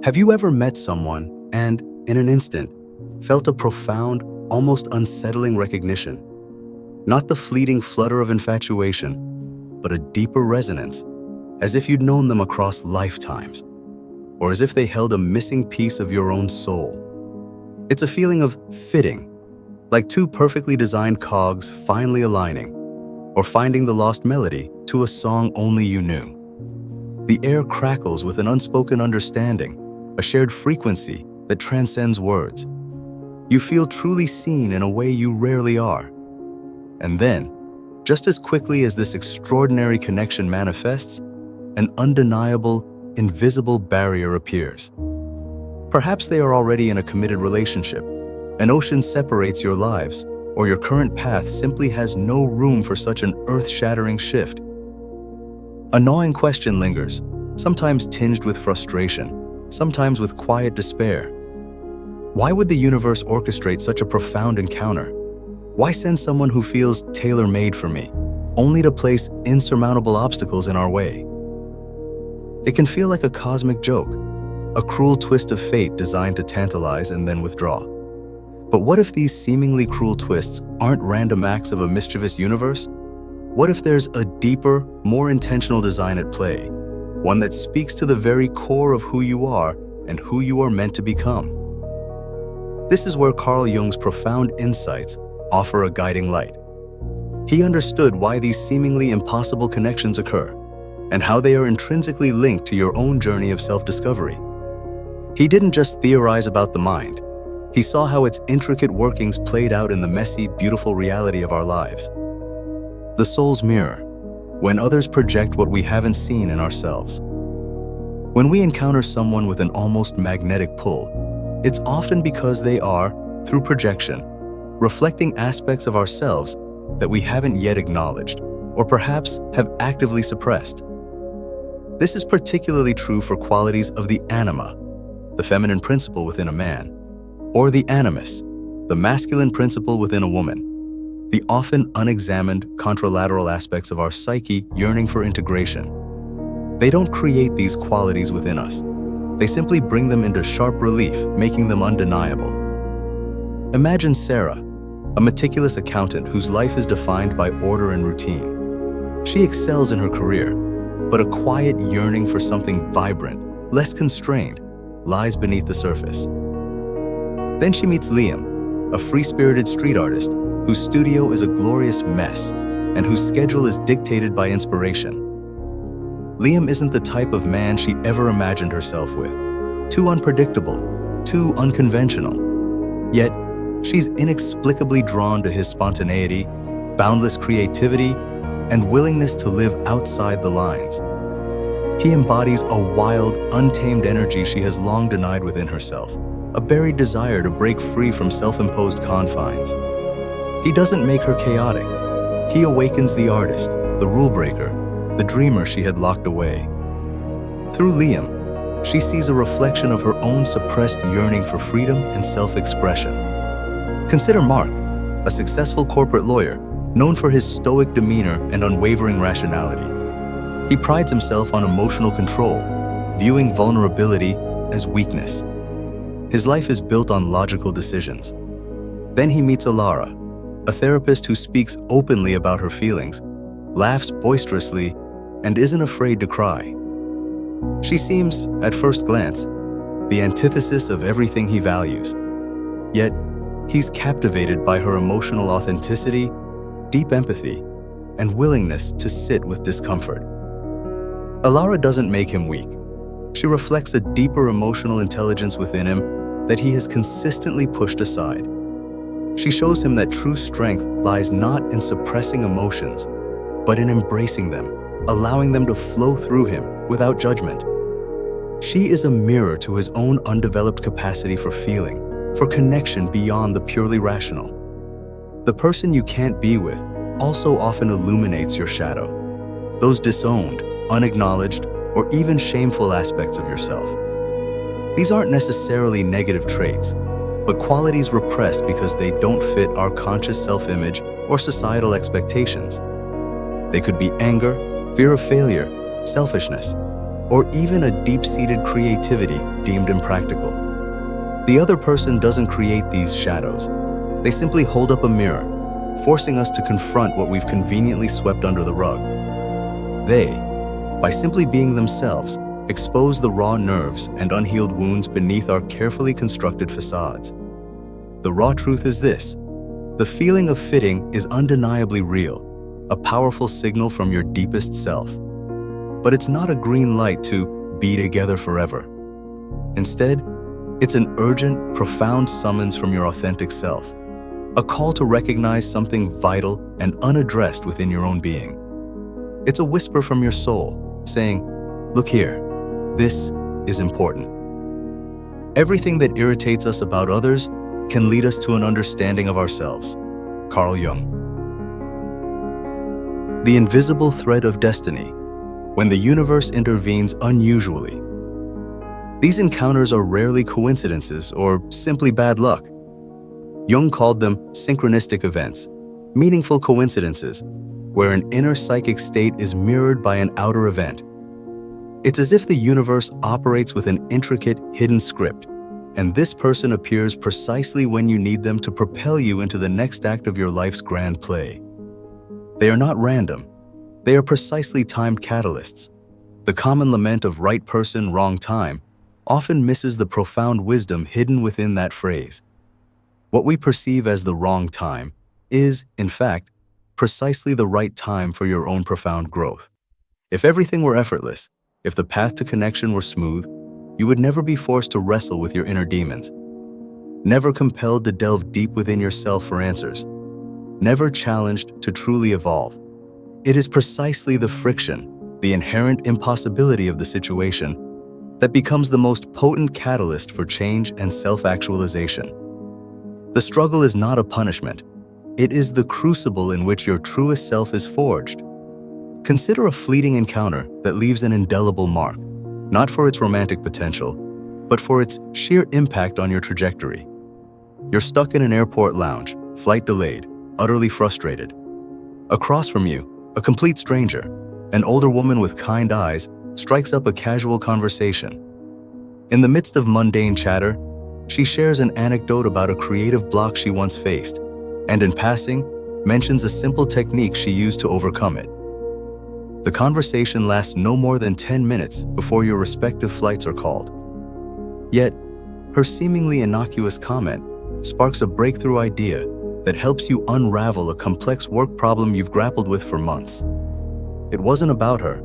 Have you ever met someone and, in an instant, felt a profound, almost unsettling recognition? Not the fleeting flutter of infatuation, but a deeper resonance, as if you'd known them across lifetimes, or as if they held a missing piece of your own soul. It's a feeling of fitting, like two perfectly designed cogs finally aligning, or finding the lost melody to a song only you knew. The air crackles with an unspoken understanding, a shared frequency that transcends words. You feel truly seen in a way you rarely are. And then, just as quickly as this extraordinary connection manifests, an undeniable, invisible barrier appears. Perhaps they are already in a committed relationship. An ocean separates your lives, or your current path simply has no room for such an earth-shattering shift. A gnawing question lingers, sometimes tinged with frustration, sometimes with quiet despair. Why would the universe orchestrate such a profound encounter? Why send someone who feels tailor-made for me, only to place insurmountable obstacles in our way? It can feel like a cosmic joke, a cruel twist of fate designed to tantalize and then withdraw. But what if these seemingly cruel twists aren't random acts of a mischievous universe? What if there's a deeper, more intentional design at play? One that speaks to the very core of who you are and who you are meant to become. This is where Carl Jung's profound insights offer a guiding light. He understood why these seemingly impossible connections occur, and how they are intrinsically linked to your own journey of self-discovery. He didn't just theorize about the mind. He saw how its intricate workings played out in the messy, beautiful reality of our lives. The soul's mirror, when others project what we haven't seen in ourselves. When we encounter someone with an almost magnetic pull, it's often because they are, through projection, reflecting aspects of ourselves that we haven't yet acknowledged, or perhaps have actively suppressed. This is particularly true for qualities of the anima, the feminine principle within a man, or the animus, the masculine principle within a woman. The often unexamined contralateral aspects of our psyche yearning for integration. They don't create these qualities within us. They simply bring them into sharp relief, making them undeniable. Imagine Sarah, a meticulous accountant whose life is defined by order and routine. She excels in her career, but a quiet yearning for something vibrant, less constrained, lies beneath the surface. Then she meets Liam, a free-spirited street artist whose studio is a glorious mess and whose schedule is dictated by inspiration. Liam isn't the type of man she ever imagined herself with. Too unpredictable, too unconventional. Yet, she's inexplicably drawn to his spontaneity, boundless creativity, and willingness to live outside the lines. He embodies a wild, untamed energy she has long denied within herself, a buried desire to break free from self-imposed confines. He doesn't make her chaotic. He awakens the artist, the rule breaker, the dreamer she had locked away. Through Liam, she sees a reflection of her own suppressed yearning for freedom and self-expression. Consider Mark, a successful corporate lawyer known for his stoic demeanor and unwavering rationality. He prides himself on emotional control, viewing vulnerability as weakness. His life is built on logical decisions. Then he meets Alara, a therapist who speaks openly about her feelings, laughs boisterously, and isn't afraid to cry. She seems, at first glance, the antithesis of everything he values. Yet, he's captivated by her emotional authenticity, deep empathy, and willingness to sit with discomfort. Alara doesn't make him weak. She reflects a deeper emotional intelligence within him that he has consistently pushed aside. She shows him that true strength lies not in suppressing emotions, but in embracing them, allowing them to flow through him without judgment. She is a mirror to his own undeveloped capacity for feeling, for connection beyond the purely rational. The person you can't be with also often illuminates your shadow, those disowned, unacknowledged, or even shameful aspects of yourself. These aren't necessarily negative traits, but qualities repressed because they don't fit our conscious self-image or societal expectations. They could be anger, fear of failure, selfishness, or even a deep-seated creativity deemed impractical. The other person doesn't create these shadows. They simply hold up a mirror, forcing us to confront what we've conveniently swept under the rug. They, by simply being themselves, expose the raw nerves and unhealed wounds beneath our carefully constructed facades. The raw truth is this: the feeling of fitting is undeniably real, a powerful signal from your deepest self. But it's not a green light to be together forever. Instead, it's an urgent, profound summons from your authentic self, a call to recognize something vital and unaddressed within your own being. It's a whisper from your soul, saying, "Look here, this is important." Everything that irritates us about others can lead us to an understanding of ourselves. Carl Jung. The invisible thread of destiny, when the universe intervenes unusually. These encounters are rarely coincidences or simply bad luck. Jung called them synchronistic events, meaningful coincidences, where an inner psychic state is mirrored by an outer event. It's as if the universe operates with an intricate, hidden script, and this person appears precisely when you need them to propel you into the next act of your life's grand play. They are not random. They are precisely timed catalysts. The common lament of right person, wrong time often misses the profound wisdom hidden within that phrase. What we perceive as the wrong time is, in fact, precisely the right time for your own profound growth. If everything were effortless, if the path to connection were smooth, you would never be forced to wrestle with your inner demons, never compelled to delve deep within yourself for answers, never challenged to truly evolve. It is precisely the friction, the inherent impossibility of the situation, that becomes the most potent catalyst for change and self-actualization. The struggle is not a punishment. It is the crucible in which your truest self is forged. Consider a fleeting encounter that leaves an indelible mark, not for its romantic potential, but for its sheer impact on your trajectory. You're stuck in an airport lounge, flight delayed, utterly frustrated. Across from you, a complete stranger, an older woman with kind eyes, strikes up a casual conversation. In the midst of mundane chatter, she shares an anecdote about a creative block she once faced, and in passing, mentions a simple technique she used to overcome it. The conversation lasts no more than 10 minutes before your respective flights are called. Yet, her seemingly innocuous comment sparks a breakthrough idea that helps you unravel a complex work problem you've grappled with for months. It wasn't about her,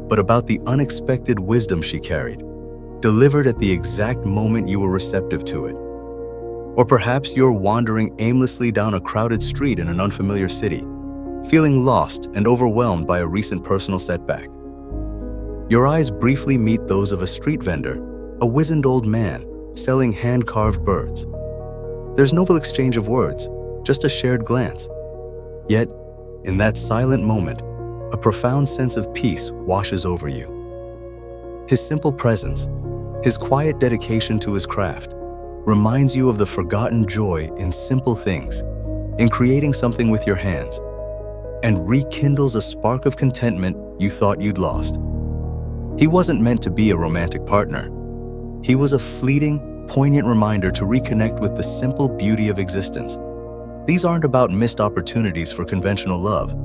but about the unexpected wisdom she carried, delivered at the exact moment you were receptive to it. Or perhaps you're wandering aimlessly down a crowded street in an unfamiliar city, feeling lost and overwhelmed by a recent personal setback. Your eyes briefly meet those of a street vendor, a wizened old man selling hand-carved birds. There's no exchange of words, just a shared glance. Yet, in that silent moment, a profound sense of peace washes over you. His simple presence, his quiet dedication to his craft, reminds you of the forgotten joy in simple things, in creating something with your hands, and rekindles a spark of contentment you thought you'd lost. He wasn't meant to be a romantic partner. He was a fleeting, poignant reminder to reconnect with the simple beauty of existence. These aren't about missed opportunities for conventional love.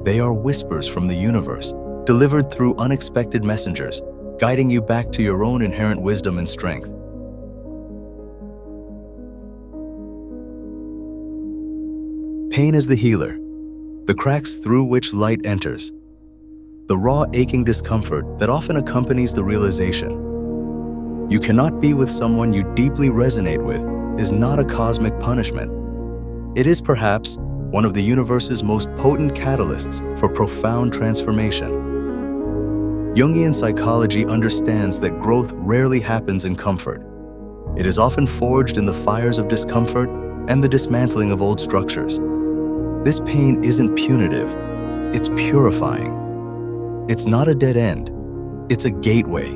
They are whispers from the universe, delivered through unexpected messengers, guiding you back to your own inherent wisdom and strength. Pain is the healer, the cracks through which light enters, the raw, aching discomfort that often accompanies the realization. You cannot be with someone you deeply resonate with is not a cosmic punishment. It is perhaps one of the universe's most potent catalysts for profound transformation. Jungian psychology understands that growth rarely happens in comfort. It is often forged in the fires of discomfort and the dismantling of old structures. This pain isn't punitive, it's purifying. It's not a dead end, it's a gateway.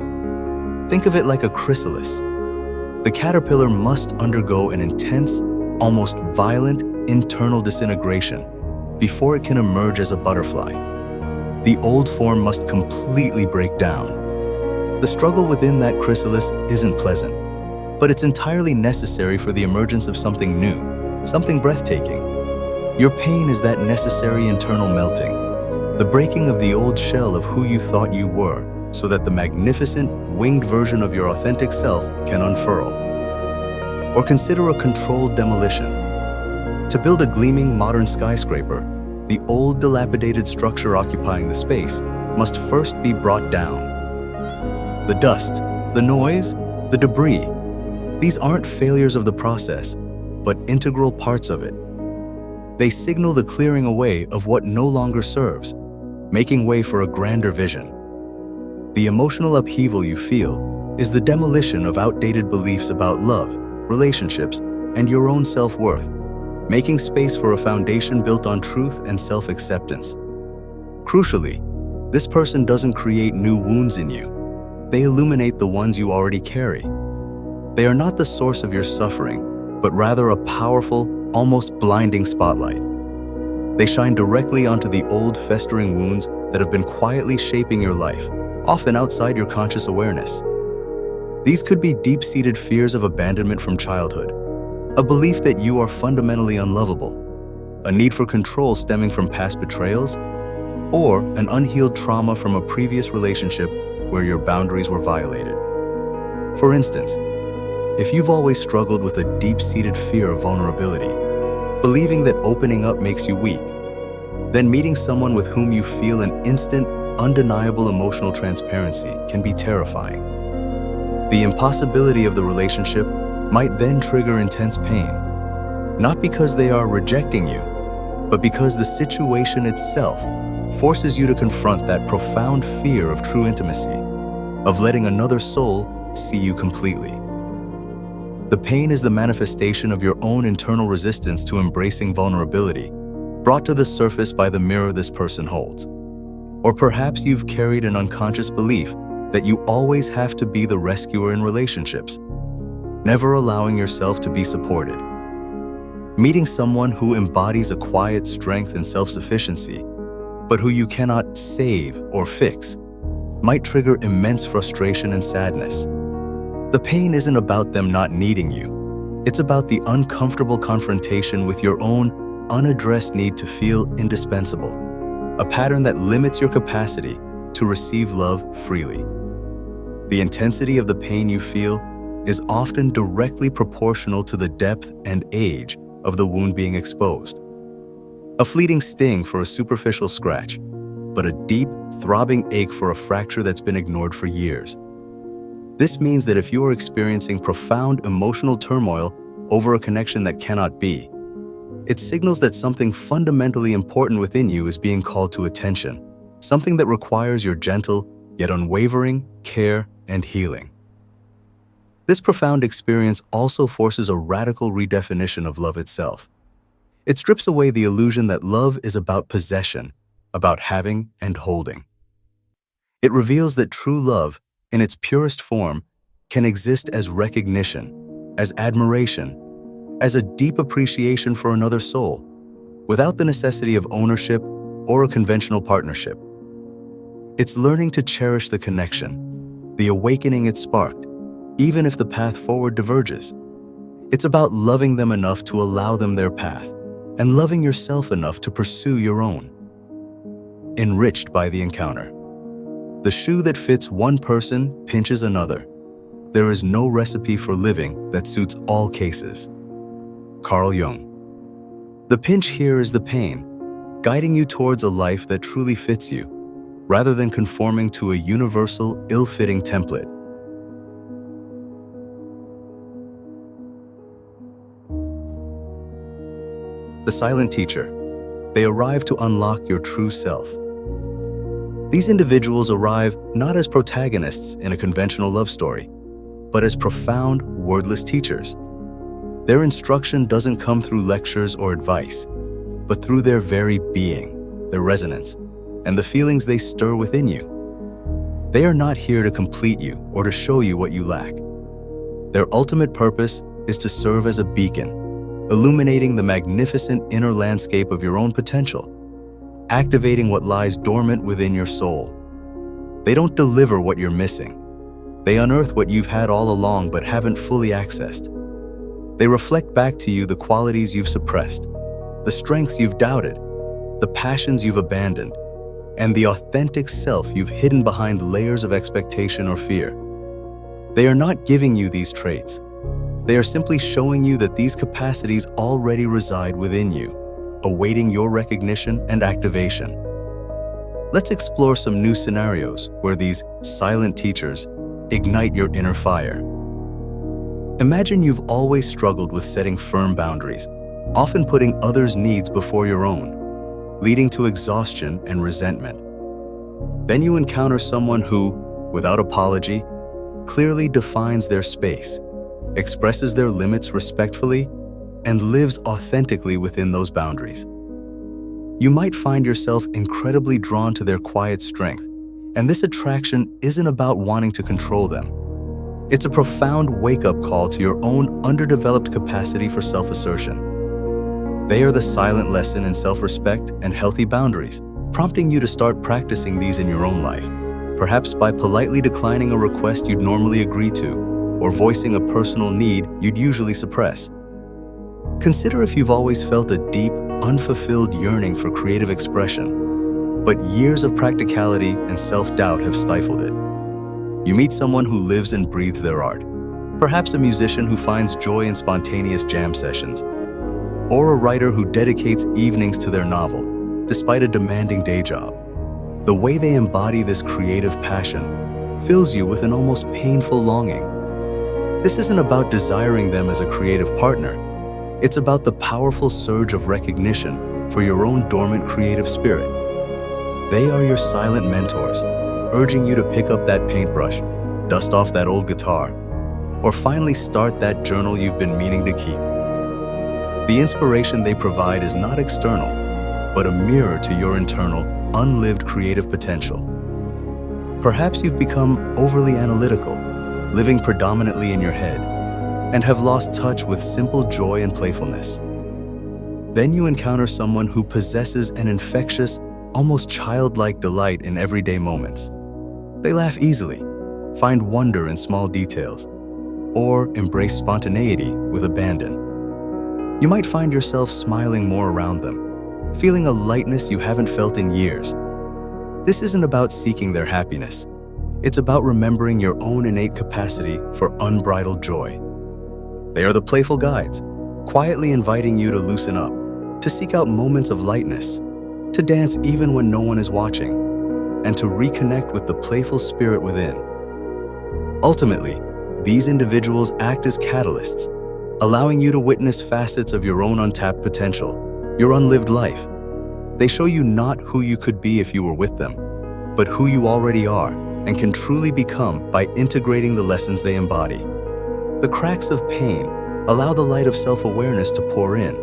Think of it like a chrysalis. The caterpillar must undergo an intense, almost violent internal disintegration before it can emerge as a butterfly. The old form must completely break down. The struggle within that chrysalis isn't pleasant, but it's entirely necessary for the emergence of something new, something breathtaking. Your pain is that necessary internal melting, the breaking of the old shell of who you thought you were, so that the magnificent, winged version of your authentic self can unfurl. Or consider a controlled demolition. To build a gleaming modern skyscraper, the old dilapidated structure occupying the space must first be brought down. The dust, the noise, the debris, these aren't failures of the process, but integral parts of it. They signal the clearing away of what no longer serves, making way for a grander vision. The emotional upheaval you feel is the demolition of outdated beliefs about love, relationships, and your own self-worth, making space for a foundation built on truth and self-acceptance. Crucially, this person doesn't create new wounds in you. They illuminate the ones you already carry. They are not the source of your suffering, but rather a powerful, almost blinding spotlight. They shine directly onto the old festering wounds that have been quietly shaping your life, often outside your conscious awareness. These could be deep-seated fears of abandonment from childhood, a belief that you are fundamentally unlovable, a need for control stemming from past betrayals, or an unhealed trauma from a previous relationship where your boundaries were violated. For instance, if you've always struggled with a deep-seated fear of vulnerability, believing that opening up makes you weak, then meeting someone with whom you feel an instant, undeniable emotional transparency can be terrifying. The impossibility of the relationship might then trigger intense pain, not because they are rejecting you, but because the situation itself forces you to confront that profound fear of true intimacy, of letting another soul see you completely. The pain is the manifestation of your own internal resistance to embracing vulnerability, brought to the surface by the mirror this person holds. Or perhaps you've carried an unconscious belief that you always have to be the rescuer in relationships, never allowing yourself to be supported. Meeting someone who embodies a quiet strength and self-sufficiency, but who you cannot save or fix, might trigger immense frustration and sadness. The pain isn't about them not needing you. It's about the uncomfortable confrontation with your own unaddressed need to feel indispensable, a pattern that limits your capacity to receive love freely. The intensity of the pain you feel is often directly proportional to the depth and age of the wound being exposed. A fleeting sting for a superficial scratch, but a deep, throbbing ache for a fracture that's been ignored for years. This means that if you are experiencing profound emotional turmoil over a connection that cannot be, it signals that something fundamentally important within you is being called to attention, something that requires your gentle, yet unwavering, care and healing. This profound experience also forces a radical redefinition of love itself. It strips away the illusion that love is about possession, about having and holding. It reveals that true love, in its purest form, can exist as recognition, as admiration, as a deep appreciation for another soul, without the necessity of ownership or a conventional partnership. It's learning to cherish the connection, the awakening it sparked, even if the path forward diverges. It's about loving them enough to allow them their path, and loving yourself enough to pursue your own. Enriched by the encounter. The shoe that fits one person pinches another. There is no recipe for living that suits all cases. Carl Jung. The pinch here is the pain, guiding you towards a life that truly fits you, rather than conforming to a universal, ill-fitting template. The silent teacher. They arrive to unlock your true self. These individuals arrive not as protagonists in a conventional love story, but as profound, wordless teachers. Their instruction doesn't come through lectures or advice, but through their very being, their resonance, and the feelings they stir within you. They are not here to complete you or to show you what you lack. Their ultimate purpose is to serve as a beacon, illuminating the magnificent inner landscape of your own potential, activating what lies dormant within your soul. They don't deliver what you're missing. They unearth what you've had all along but haven't fully accessed. They reflect back to you the qualities you've suppressed, the strengths you've doubted, the passions you've abandoned, and the authentic self you've hidden behind layers of expectation or fear. They are not giving you these traits. They are simply showing you that these capacities already reside within you, awaiting your recognition and activation. Let's explore some new scenarios where these silent teachers ignite your inner fire. Imagine you've always struggled with setting firm boundaries, often putting others' needs before your own, leading to exhaustion and resentment. Then you encounter someone who, without apology, clearly defines their space, expresses their limits respectfully, and lives authentically within those boundaries. You might find yourself incredibly drawn to their quiet strength, and this attraction isn't about wanting to control them. It's a profound wake-up call to your own underdeveloped capacity for self-assertion. They are the silent lesson in self-respect and healthy boundaries, prompting you to start practicing these in your own life, perhaps by politely declining a request you'd normally agree to, or voicing a personal need you'd usually suppress. Consider if you've always felt a deep, unfulfilled yearning for creative expression, but years of practicality and self-doubt have stifled it. You meet someone who lives and breathes their art, perhaps a musician who finds joy in spontaneous jam sessions, or a writer who dedicates evenings to their novel, despite a demanding day job. The way they embody this creative passion fills you with an almost painful longing. This isn't about desiring them as a creative partner. It's about the powerful surge of recognition for your own dormant creative spirit. They are your silent mentors, urging you to pick up that paintbrush, dust off that old guitar, or finally start that journal you've been meaning to keep. The inspiration they provide is not external, but a mirror to your internal, unlived creative potential. Perhaps you've become overly analytical, living predominantly in your head, and have lost touch with simple joy and playfulness. Then you encounter someone who possesses an infectious, almost childlike delight in everyday moments. They laugh easily, find wonder in small details, or embrace spontaneity with abandon. You might find yourself smiling more around them, feeling a lightness you haven't felt in years. This isn't about seeking their happiness. It's about remembering your own innate capacity for unbridled joy. They are the playful guides, quietly inviting you to loosen up, to seek out moments of lightness, to dance even when no one is watching, and to reconnect with the playful spirit within. Ultimately, these individuals act as catalysts, allowing you to witness facets of your own untapped potential, your unlived life. They show you not who you could be if you were with them, but who you already are and can truly become by integrating the lessons they embody. The cracks of pain allow the light of self-awareness to pour in,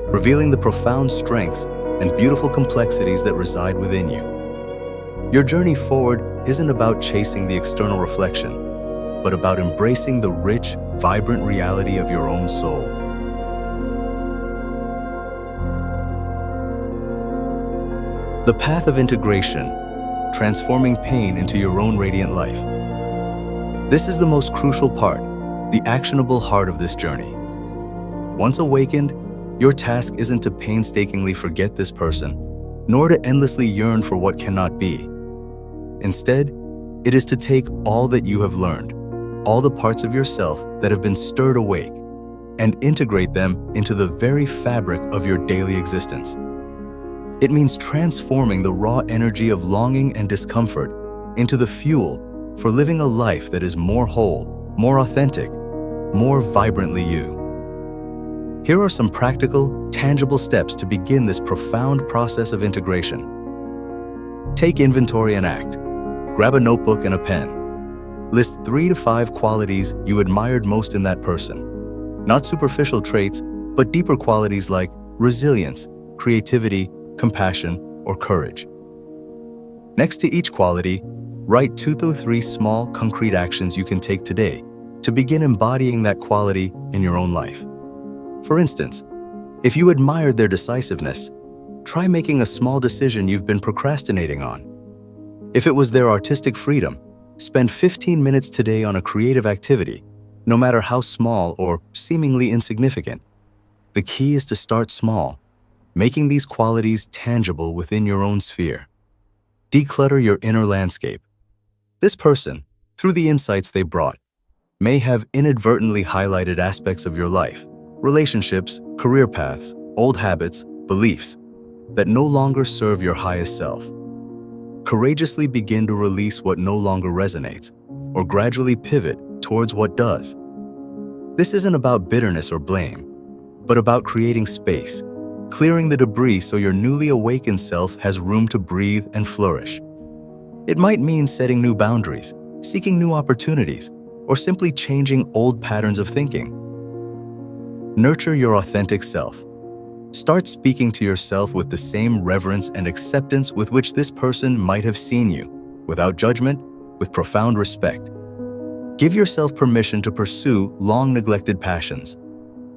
revealing the profound strengths and beautiful complexities that reside within you. Your journey forward isn't about chasing the external reflection, but about embracing the rich, vibrant reality of your own soul. The path of integration, transforming pain into your own radiant life. This is the most crucial part, the actionable heart of this journey. Once awakened, your task isn't to painstakingly forget this person, nor to endlessly yearn for what cannot be. Instead, it is to take all that you have learned, all the parts of yourself that have been stirred awake, and integrate them into the very fabric of your daily existence. It means transforming the raw energy of longing and discomfort into the fuel for living a life that is more whole, more authentic, more vibrantly you. Here are some practical, tangible steps to begin this profound process of integration. Take inventory and act. Grab a notebook and a pen. List 3 to 5 qualities you admired most in that person. Not superficial traits, but deeper qualities like resilience, creativity, compassion, or courage. Next to each quality, write 2 to 3 small, concrete actions you can take today to begin embodying that quality in your own life. For instance, if you admired their decisiveness, try making a small decision you've been procrastinating on. If it was their artistic freedom, Spend 15 minutes today on a creative activity, no matter how small or seemingly insignificant. The key is to start small, making these qualities tangible within your own sphere. Declutter your inner landscape. This person, through the insights they brought, may have inadvertently highlighted aspects of your life, relationships, career paths, old habits, beliefs that no longer serve your highest self. Courageously begin to release what no longer resonates, or gradually pivot towards what does. This isn't about bitterness or blame, but about creating space, clearing the debris so your newly awakened self has room to breathe and flourish. It might mean setting new boundaries, seeking new opportunities, or simply changing old patterns of thinking. Nurture your authentic self. Start speaking to yourself with the same reverence and acceptance with which this person might have seen you, without judgment, with profound respect. Give yourself permission to pursue long-neglected passions.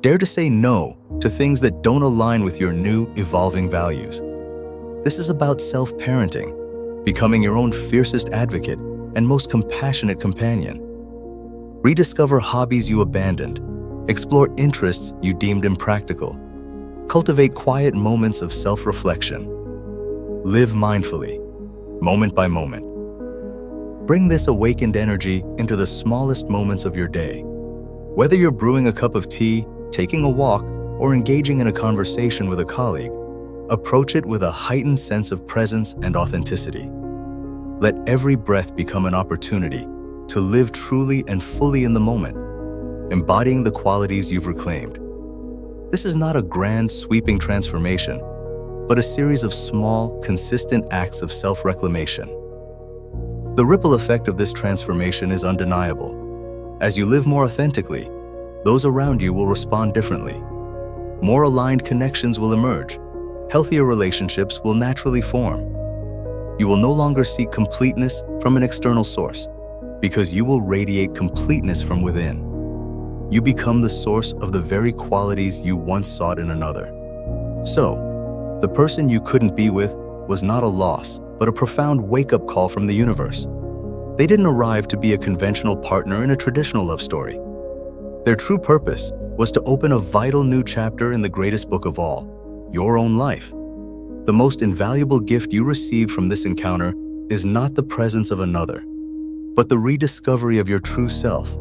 Dare to say no to things that don't align with your new, evolving values. This is about self-parenting, becoming your own fiercest advocate and most compassionate companion. Rediscover hobbies you abandoned. Explore interests you deemed impractical. Cultivate quiet moments of self-reflection. Live mindfully, moment by moment. Bring this awakened energy into the smallest moments of your day. Whether you're brewing a cup of tea, taking a walk, or engaging in a conversation with a colleague, approach it with a heightened sense of presence and authenticity. Let every breath become an opportunity to live truly and fully in the moment, embodying the qualities you've reclaimed. This is not a grand, sweeping transformation, but a series of small, consistent acts of self-reclamation. The ripple effect of this transformation is undeniable. As you live more authentically, those around you will respond differently. More aligned connections will emerge. Healthier relationships will naturally form. You will no longer seek completeness from an external source, because you will radiate completeness from within. You become the source of the very qualities you once sought in another. So, the person you couldn't be with was not a loss, but a profound wake-up call from the universe. They didn't arrive to be a conventional partner in a traditional love story. Their true purpose was to open a vital new chapter in the greatest book of all, your own life. The most invaluable gift you receive from this encounter is not the presence of another, but the rediscovery of your true self,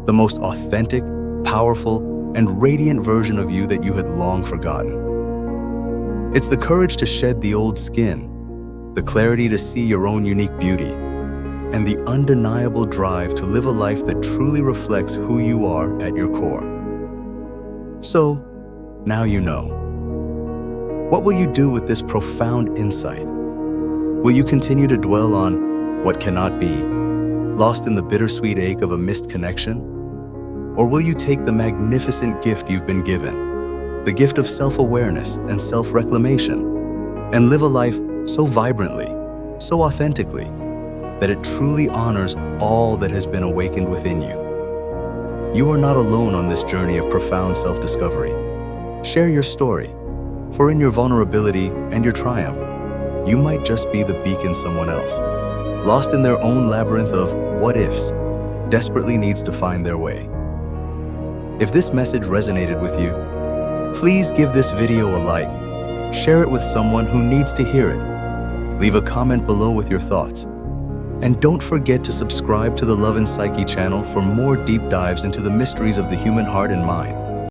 the most authentic, powerful, and radiant version of you that you had long forgotten. It's the courage to shed the old skin, the clarity to see your own unique beauty, and the undeniable drive to live a life that truly reflects who you are at your core. So, now you know. What will you do with this profound insight? Will you continue to dwell on what cannot be, lost in the bittersweet ache of a missed connection? Or will you take the magnificent gift you've been given, the gift of self-awareness and self-reclamation, and live a life so vibrantly, so authentically, that it truly honors all that has been awakened within you? You are not alone on this journey of profound self-discovery. Share your story, for in your vulnerability and your triumph, you might just be the beacon someone else, lost in their own labyrinth of what-ifs, desperately needs to find their way. If this message resonated with you, please give this video a like, share it with someone who needs to hear it, leave a comment below with your thoughts, and don't forget to subscribe to the Love and Psyche channel for more deep dives into the mysteries of the human heart and mind.